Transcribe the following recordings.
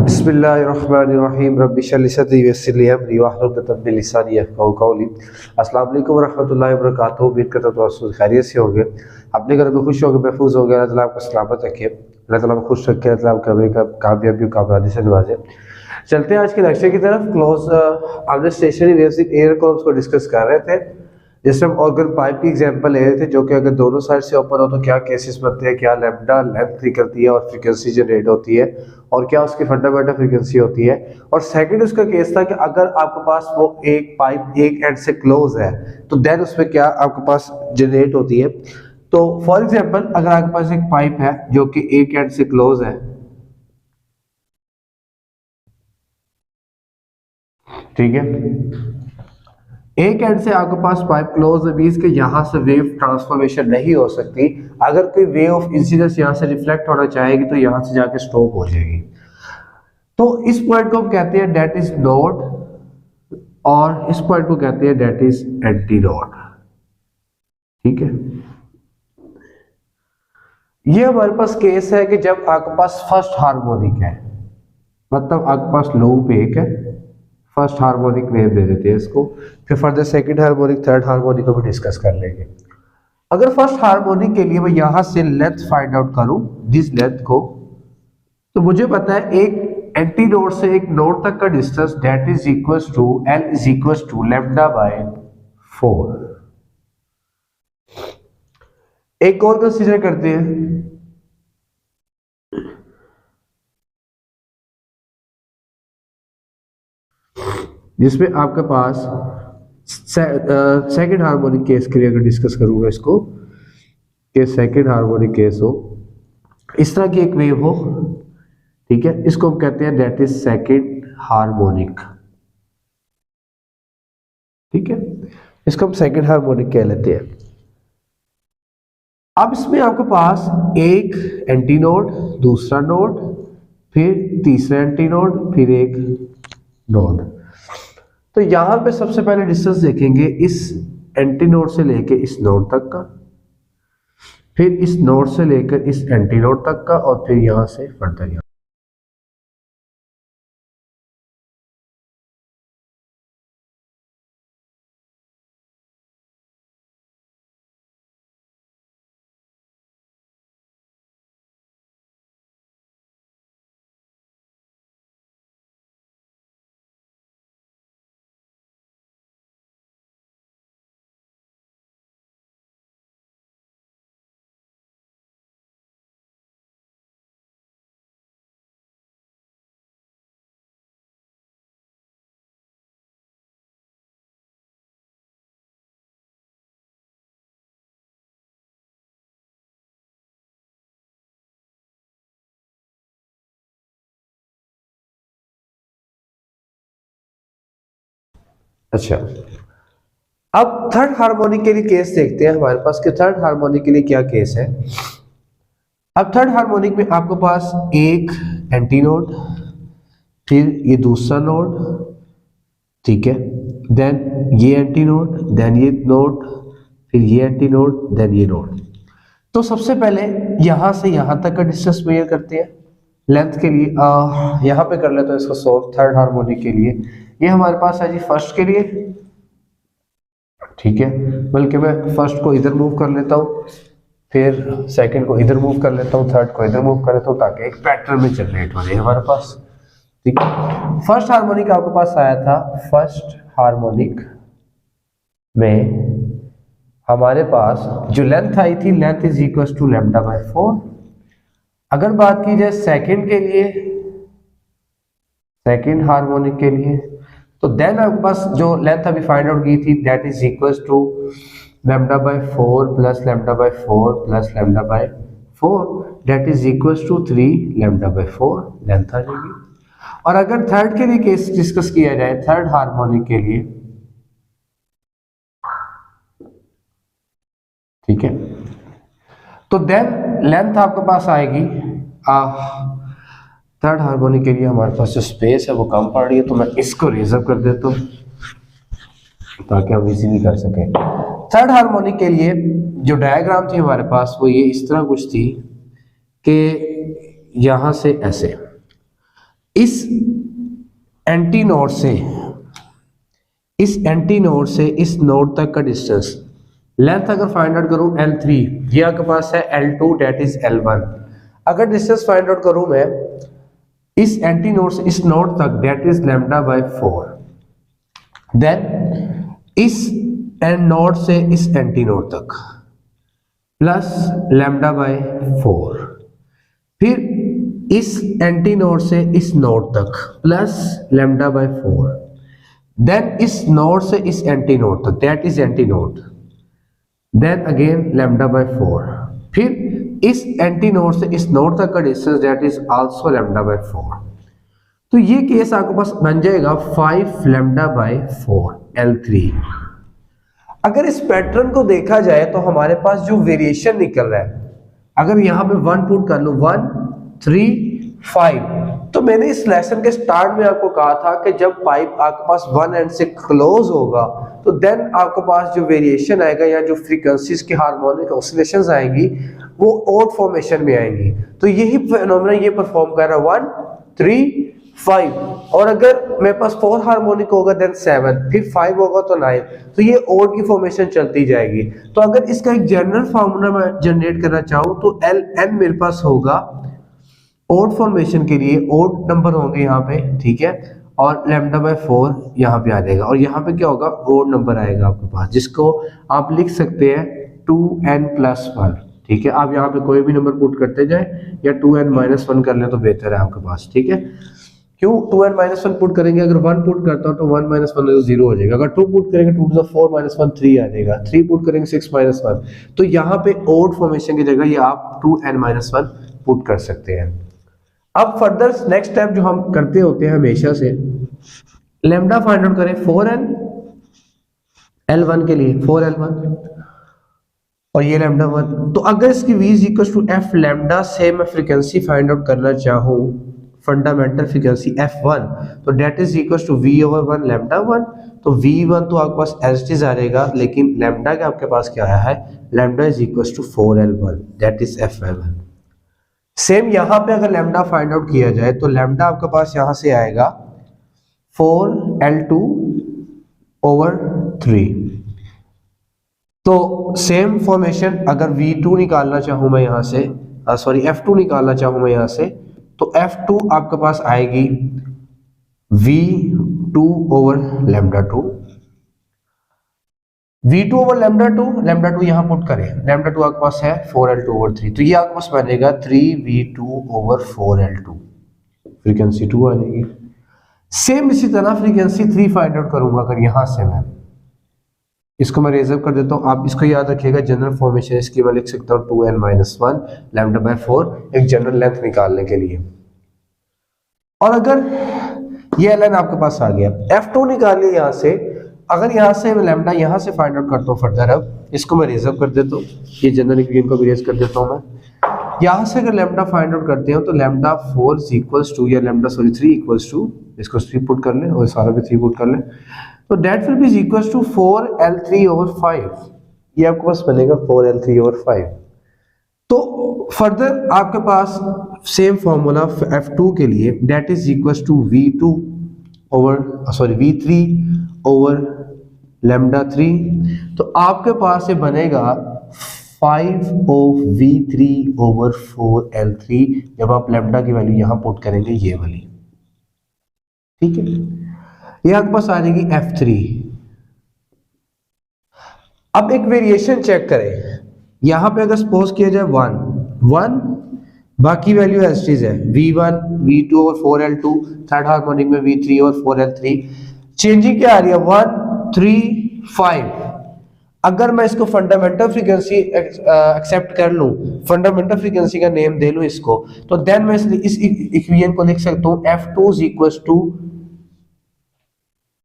बिस्मिल्लाहिर्रहमानिर्रहीम रब्बि इश्रह ली सदरी वयस्सिर ली अमरी वाहलुल उक़दतम मिन लिसानी यफ़क़हू क़ौली। अस्सलामु अलैकुम वरहमतुल्लाहि वबरकातुहू। उम्मीद करता हूँ आप खैरियत से होंगे, अपने घर में खुश होंगे, महफूज होंगे। अल्लाह ताला आपको सलामत रखे, अल्लाह ताला आपको खुश रखे, अल्लाह ताला आपको कामयाबी और कामयाबी से नवाजे। चलते हैं आज के लेक्चर की तरफ। क्लोज हमने stationery waves in air columns को डिस्कस कर रहे थे, जिसमें हम ऑर्गन पाइप की एग्जांपल ले रहे थे, जो कि अगर दोनों साइड से ओपन हो तो क्या केसेस बनते हैं, क्या लैम्डा लेंथ निकलती है और फ्रीक्वेंसी जनरेट होती है, और क्या उसकी फंडामेंटल फ्रीक्वेंसी होती है। और सेकंड उसका केस था कि अगर आपके पास वो एक पाइप एक एंड से क्लोज है तो देन उसमें क्या आपके पास जनरेट होती है। तो फॉर एग्जांपल अगर आपके पास एक पाइप है जो कि एक एंड से क्लोज है, ठीक है, एक एंड से आपके पास पाइप क्लोज है, मींस के यहां से वेव ट्रांसफॉर्मेशन नहीं हो सकती। अगर कोई वेव ऑफ इंसिडेंस यहां से रिफ्लेक्ट होना चाहेगी तो यहां से जाके स्टॉप हो जाएगी। तो इस पॉइंट को हम कहते हैं डेट इज नोड, और इस पॉइंट को कहते हैं डेट इज एंटी नोड। ठीक है, ये हमारे पास केस है कि जब आपके पास फर्स्ट हार्मोनिक है, मतलब आपके पास लूप एक है, फर्स्ट हार्मोनिक नेम दे देते हैं इसको, फिर further second harmonic, third harmonic को भी डिस्कस कर लेंगे। अगर फर्स्ट हार्मोनिक के लिए मैं यहां से लेंथ फाइंड आउट करूं, दिस लेंथ को, तो मुझे पता है एक एंटी नोड से एक नोड तक का distance that is equals to L is equals to lambda by 4। एक और कंसीडर करते हैं, जिसमें आपके पास सेकंड हार्मोनिक केस के लिए अगर डिस्कस करूंगा इसको, कि सेकंड हार्मोनिक केस हो, इस तरह की एक वेव हो, ठीक है, इसको हम कहते हैं दैट इज सेकंड हार्मोनिक। ठीक है, इसको हम सेकंड हार्मोनिक कह लेते हैं। अब इसमें आपके पास एक एंटी नोड, दूसरा नोड, फिर तीसरा एंटी नोड, फिर एक नोड। तो यहां पे सबसे पहले डिस्टेंस देखेंगे इस एंटी नोड से लेकर इस नोड तक का, फिर इस नोड से लेकर इस एंटी नोड तक का, और फिर यहां से फर्दर यहां। अच्छा, अब थर्ड हार्मोनिक के लिए केस देखते हैं हमारे पास कि थर्ड हार्मोनिक के लिए क्या केस है। अब थर्ड हार्मोनिक में आपके पास एक एंटी नोड, फिर ये दूसरा नोड, ठीक है, देन ये एंटी नोड, देन ये नोड, फिर ये एंटी नोड, देन ये नोड। तो सबसे पहले यहां से यहां तक का डिस्टेंस मेजर करते हैं लेंथ के लिए। यहां पे कर लेते हैं इसको सॉल्व थर्ड हार्मोनिक के लिए। ये हमारे पास है जी फर्स्ट के लिए, ठीक है, बल्कि मैं फर्स्ट को इधर मूव कर लेता हूँ, फिर सेकंड को इधर मूव कर लेता हूँ, थर्ड को इधर मूव कर लेता हूँ, ताकि एक पैटर्न में जनरेट हो जाए हमारे पास। ठीक है, फर्स्ट हार्मोनिक आपके पास आया था, फर्स्ट हार्मोनिक में हमारे पास जो लेंथ आई थी, length is equal to lambda by 4। अगर बात की जाए सेकंड के लिए, सेकंड हार्मोनिक के लिए, तो देन आपके पास जो लेंथ अभी फाइंड आउट की थी that is equal to lambda by 4 plus lambda by 4 plus lambda by 4, that is equal to 3 lambda by 4 length आ जाएगी। और अगर थर्ड के लिए केस डिस्कस किया जाए, थर्ड हार्मोनिक के लिए, ठीक है, तो देन लेंथ आपके पास आएगी, थर्ड हार्मोनिक के लिए हमारे पास जो स्पेस है वो कम पड़ रही है, तो मैं इसको रिजर्व कर देता हूँ ताकि हम इजीली कर सकें। थर्ड हार्मोनिक के लिए जो डायग्राम थी हमारे पास वो ये इस तरह कुछ थी कि यहां से ऐसे इस एंटी नोड से इस नोड तक का डिस्टेंस, लेंथ अगर फाइंड आउट करूं L3, ये आपके पास है L2 डेट इज L1। अगर डिस्टेंस फाइंड आउट करूं मैं इस एंटी नोड से इस नोड तक डेट इज λ/4, देन इस एंड नोड से इस एंटी नोड तक प्लस λ/4, फिर इस एंटी नोड से इस नोड तक प्लस λ/4, देन इस नोड से इस एंटी नोड तक that is anti node, then again λ/4, फिर इस एंटी नोड से इस नोड तक का डिस्टेंस दैट इज आल्सो λ/4। तो ये केस आपके पास बन जाएगा 5 λ/4 L3। अगर इस पैटर्न को देखा जाए तो हमारे पास जो वेरिएशन निकल रहा है, अगर यहां पे 1 पुट कर लो 1 3 5, तो मैंने इस लेसन के स्टार्ट में आपको कहा था कि जब पाइप आपके पास 1 एंड से क्लोज होगा तो देन आपके पास जो वेरिएशन आएगा या जो फ्रीक्वेंसीज की हार्मोनिक ऑसिलेशंस आएंगी वो ओड फॉर्मेशन में आएंगी। तो यही फिनोमेना ये परफॉर्म कर रहा है 1 3 5, और अगर मेरे पास 4 हार्मोनिक होगा देन 7, फिर 5 होगा तो 9, तो ये ओड की फॉर्मेशन चलती जाएगी। तो अगर इसका एक जनरल फार्मूला मैं जनरेट करना चाहूँ तो Ln मेरे पास होगा ओड फॉर्मेशन के लिए, ओड नंबर होंगे यहाँ पे, ठीक है, और λ/4 यहाँ पे आ जाएगा, और यहाँ पे क्या होगा ओड नंबर आएगा आपके पास, जिसको आप लिख सकते हैं 2n+1, ठीक है। आप यहाँ पे कोई भी नंबर पुट करते जाए या 2n-1 कर ले तो बेहतर है आपके पास, ठीक है। क्यों 2n-1 पुट करेंगे, अगर 1 पुट करता हूँ तो 1-1 तो 0 हो जाएगा, अगर 2 पुट करेंगे 2 to the 4 -1 3 आ जाएगा, 3 पुट करेंगे 6 -1, तो यहाँ पे ओड फॉर्मेशन की जगह ये आप 2n-1 पुट कर सकते हैं। अब फर्दर नेक्स्ट स्टेप जो हम करते होते हैं हमेशा से, लैम्डा फाइंड आउट करें 4n L1 के लिए 4L1 और ये λ1। तो अगर इसकी v = f लैम्डा से मैं फ्रीक्वेंसी फाइंड आउट करना चाहूँ, फंडामेंटल फ्रीक्वेंसी f1, तो डेट इज = v/1 λ1। तो v1 तो आपके पास एज आ रहेगा, लेकिन लैम्डा का आपके पास क्या आया है, lambda = 4L1 that is f1। Same यहाँ पे अगर लैम्डा फाइंड आउट किया जाए तो लैम्डा आपके पास यहाँ से आएगा 4L2/3। तो सेम फॉर्मेशन अगर v2 निकालना चाहूँ मैं यहाँ से, सॉरी f2 निकालना चाहूँ मैं यहाँ से, तो f2 आपके पास आएगी v2/λ2, v2/λ2 यहाँ पुट करें, λ2 आपके पास है 4L2/3, तो ये आपके पास बनेगा 3v2/4L2, फ्रीक्वेंसी 2 आ जाएगी। सेम इसी तरह फ्रीक्वेंसी 3 फाइंड आउट करूंगा, अगर यहाँ से मैं इसको मैं रिजर्व कर देता हूँ, आप इसको याद रखिएगा, जनरल फॉर्मेशन इसकी मैं लिख सकता हूँ 2n-1 λ/4 एक जनरल लेंथ निकालने के लिए। और अगर ये ln आपके पास आ गया, f2 निकालिए यहाँ से, अगर यहाँ से मैं लैम्डा यहाँ से फाइंड आउट करता हूँ फर्दर, अब इसको मैं रिजर्व कर देता हूँ, ये जनरल इक्वेशन को भी रेज कर देता हूँ मैं। यहाँ से अगर लैम्डा फाइंड आउट करते हो तो λ4 = या λ3 = इसको 3 पुट कर ले और सारा भी 3 पुट कर ले, तो दैट विल बी = 4L3/5, ये आपके पास बनेगा 4L3/5। तो फर्दर आपके पास सेम फॉर्मूला f2 के लिए, दैट इज = v3/λ3, तो आपके पास ये बनेगा 5/v3/4L3 जब आप लैम्डा की वैल्यू यहां पुट करेंगे, ये वाली, ठीक है। ये आपके पास आ जाएगी f3। अब एक वेरिएशन चेक करें, यहां पे अगर सपोज किया जाए 1 बाकी वैल्यू एज इट है, v1 v2/4L2, थर्ड हार्मोनिक में v3/4L3, चेंजिंग क्या आ रही है 1 3 5। अगर मैं इसको फंडामेंटल फ्रीक्वेंसी एक्सेप्ट कर लूं, फंडामेंटल फ्रीक्वेंसी का नेम दे लूं इसको, तो देन मैं इस इक्वेशन को लिख सकता हूं f2 =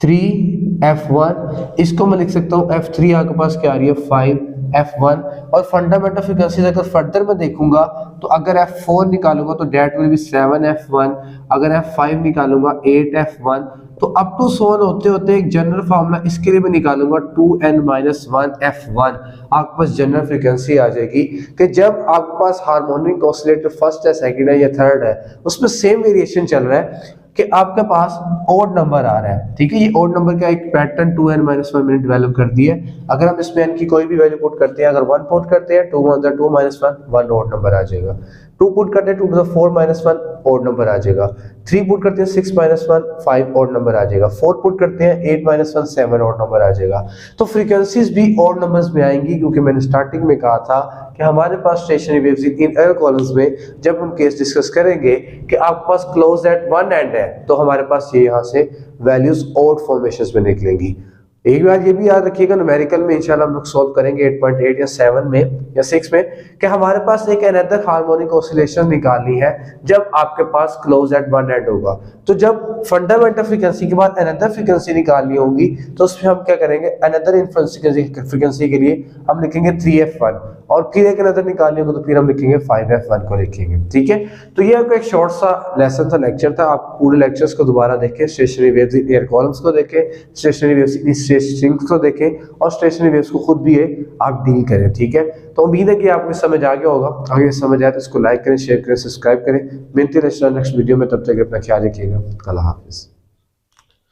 3f1, इसको मैं लिख सकता हूं f3 आपके पास क्या आ रही है 5f1। और फंडामेंटल फ्रीक्वेंसी अगर फर्दर मैं देखूंगा तो अगर f4 निकालूंगा तो डेट विल बी 7f1, अगर f5 निकालूंगा 8f1, तो अप टू सोन होते होते एक जनरल फार्मूला इसके लिए मैं निकालूंगा 2n-1 f1, आपके पास जनरल फ्रीक्वेंसी आ जाएगी कि जब आपके पास हार्मोनिक ऑसिलेटर फर्स्ट है, सेकंड है या थर्ड है, उसमें सेम वेरिएशन चल रहा है, कि आपके पास ओड नंबर आ रहा है, ठीक है। ये ओड नंबर का एक पैटर्न 2n - 1 मैंने डेवलप कर दिया है। अगर हम इसमें n की कोई भी वैल्यू पुट करते हैं, अगर 1 पुट करते हैं 2 1 2 - 1 ओड नंबर आ जाएगा। 2 पुट करते हैं 2 4 - 1 ओड नंबर आ जाएगा। 3 पुट करते हैं 6 - 1 5 ओड नंबर आ जाएगा। 4 पुट करते हैं 8 - 1 7 ओड नंबर आ जाएगा। तो फ्रीक्वेंसीज भी ओड नंबर्स में आएंगी, क्योंकि मैंने स्टार्टिंग में कहा था कि हमारे पास stationary waves in air columns में जब हम केस डिस्कस करेंगे कि आपके पास क्लोज एट वन एंड है, तो हमारे पास ये यहाँ से वैल्यूज ओड फॉर्मेशंस में निकलेंगी। एक बार ये भी याद रखिएगा, न्यूमेरिकल में इंशाल्लाह हम लोग सॉल्व करेंगे 8.8 या 7 में या 6 में, कि हमारे पास एक अनदर हार्मोनिक ऑसिलेशन निकालनी है जब आपके पास क्लोज एट वन एंड होगा। तो जब फंडामेंटल फ्रीक्वेंसी के बाद अनदर फ्रीक्वेंसी निकालनी होगी, तो उसमें हम क्या करेंगे, अनदर इन्फ्लुएंस फ्रीक्वेंसी के लिए हम लिखेंगे 3f1, और फिर एक अनदर निकालनी होगी तो फिर हम लिखेंगे 5f1 को लिखेंगे, ठीक है। तो ये आपका एक शॉर्ट सा लेसन था, लेक्चर था। आप पूरे लेक्चर्स को दोबारा देखें, stationery waves in air columns को देखें, स्टेशनरी वेव्स इन स्ट्रिंग्स को देखें, और स्टेशनरी वेव्स को खुद भी आप डील करें, ठीक है। तो उम्मीद है कि आपको समझ आ गया होगा। अगर समझ आया तो इसको लाइक करें, शेयर करें, सब्सक्राइब करें। मिलते हैं नेक्स्ट वीडियो में, तब तक अपना ख्याल रखिएगा। अल्लाह हाफिज़।